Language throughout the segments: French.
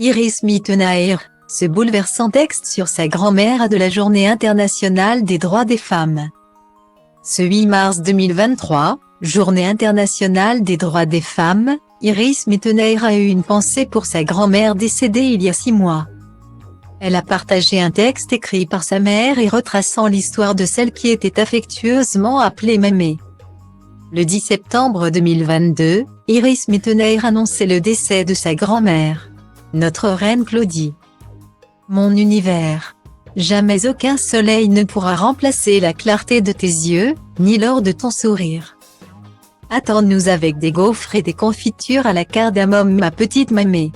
Iris Mittenaere, ce bouleversant texte sur sa grand-mère de la Journée internationale des droits des femmes. Ce 8 mars 2023, Journée internationale des droits des femmes, Iris Mittenaere a eu une pensée pour sa grand-mère décédée il y a 6 mois. Elle a partagé un texte écrit par sa mère et retraçant l'histoire de celle qui était affectueusement appelée Mamé. Le 10 septembre 2022, Iris Mittenaere annonçait le décès de sa grand-mère. Notre reine Claudie. Mon univers. Jamais aucun soleil ne pourra remplacer la clarté de tes yeux, ni l'or de ton sourire. Attends-nous avec des gaufres et des confitures à la cardamome, ma petite Mamé.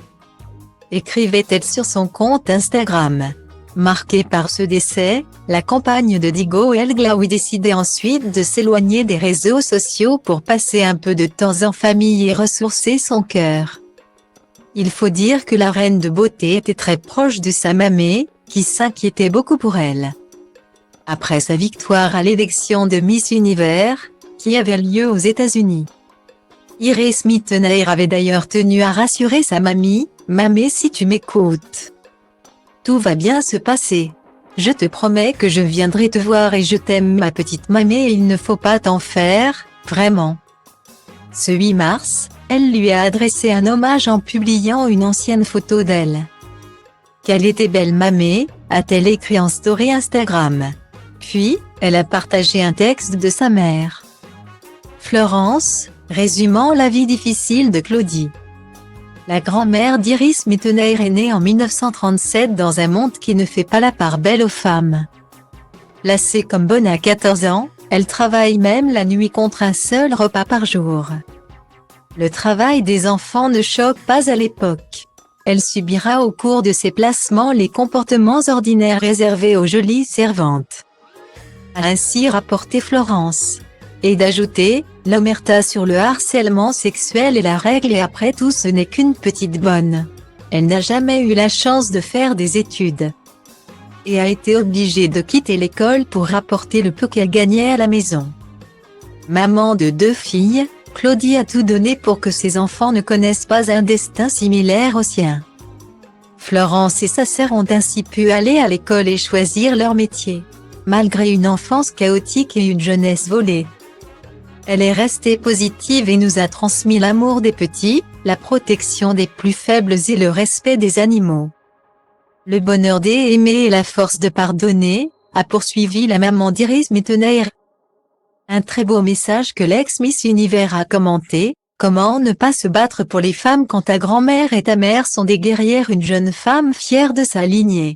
Écrivait-elle sur son compte Instagram. Marquée par ce décès, la compagne de Diego El Glaoui décidait ensuite de s'éloigner des réseaux sociaux pour passer un peu de temps en famille et ressourcer son cœur. Il faut dire que la reine de beauté était très proche de sa Mamé, qui s'inquiétait beaucoup pour elle. Après sa victoire à l'élection de Miss Univers, qui avait lieu aux États-Unis, Iris Mittenaere avait d'ailleurs tenu à rassurer sa mamie: « Mamé, si tu m'écoutes, tout va bien se passer. Je te promets que je viendrai te voir et je t'aime, ma petite Mamé, et il ne faut pas t'en faire, vraiment. » Ce 8 mars, elle lui a adressé un hommage en publiant une ancienne photo d'elle. « Qu'elle était belle, Mamé », a-t-elle écrit en story Instagram. Puis, elle a partagé un texte de sa mère, Florence, résumant la vie difficile de Claudie. La grand-mère d'Iris Mittenaere est née en 1937 dans un monde qui ne fait pas la part belle aux femmes. Lassée comme bonne à 14 ans, elle travaille même la nuit contre un seul repas par jour. Le travail des enfants ne choque pas à l'époque. Elle subira au cours de ses placements les comportements ordinaires réservés aux jolies servantes, a ainsi rapporté Florence. Et d'ajouter, l'omerta sur le harcèlement sexuel est la règle et après tout ce n'est qu'une petite bonne. Elle n'a jamais eu la chance de faire des études et a été obligée de quitter l'école pour rapporter le peu qu'elle gagnait à la maison. Maman de 2 filles, Claudie a tout donné pour que ses enfants ne connaissent pas un destin similaire au sien. Florence et sa sœur ont ainsi pu aller à l'école et choisir leur métier, malgré une enfance chaotique et une jeunesse volée. Elle est restée positive et nous a transmis l'amour des petits, la protection des plus faibles et le respect des animaux. Le bonheur d'aimer et la force de pardonner, a poursuivi la maman d'Iris Mittenaere. Un très beau message que l'ex-Miss Univers a commenté: « Comment ne pas se battre pour les femmes quand ta grand-mère et ta mère sont des guerrières, une jeune femme fière de sa lignée. »